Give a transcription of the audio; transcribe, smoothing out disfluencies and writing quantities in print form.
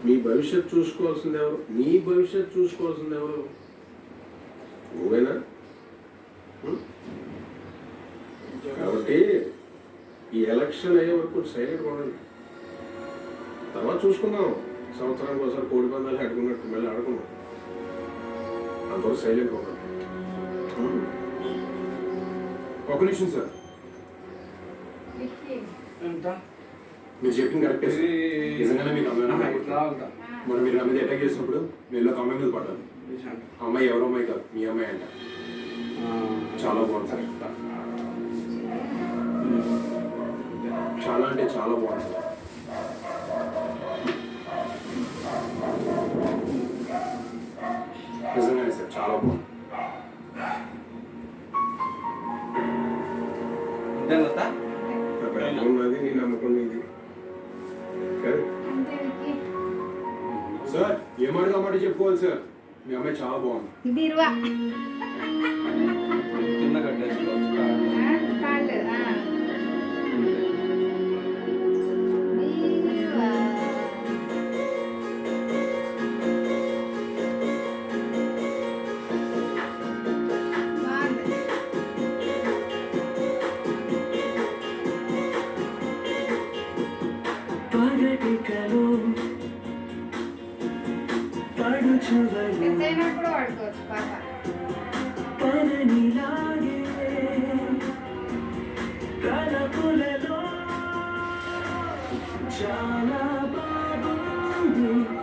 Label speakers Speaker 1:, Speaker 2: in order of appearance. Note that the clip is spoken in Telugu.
Speaker 1: మీ భవిష్యత్తు చూసుకోవాల్సింది ఎవరు? నీ భవిష్యత్తు చూసుకోవాల్సింది ఎవరు? నువ్వేనా? కాబట్టి ఈ ఎలక్షన్ అయ్యే వరకు సైలెంట్ ఉండండి. తర్వాత చూసుకుందాం. సంవత్సరానికి ఒకసారి కోడి పందాలు ఆడుకున్నట్టు మళ్ళీ ఆడుకున్నాం. అంతవరకు సైలెంట్ ఉండండి.
Speaker 2: ఒక నిమిషం సార్. మీరు చెప్పింది కరెక్టే సార్. నిజంగానే మీకు అమ్మాయి మనం మీరు నా మీద అటాక్ చేసినప్పుడు మీరు ఒక అమ్మాయి మీద పడ్డాను. అమ్మాయి ఎవరో అమ్మాయి కాదు, మీ అమ్మాయి అంట. చాలా బాగుంది సార్. చాలా అంటే చాలా బాగుంది సార్. నిజంగానే సార్ చాలా బాగుంది.
Speaker 1: ఉన్నది నీ నమ్మకం ఇది
Speaker 2: సార్. ఏమాటగా మాట చెప్పుకోవాలి సార్. మీ అమ్మాయి చాలా బాగుంది.
Speaker 3: కింద కట్టేసుకోవచ్చు.
Speaker 4: ఎంతైనా కూడా వాడుకోవచ్చు పాప.
Speaker 5: చాలా బాగుంది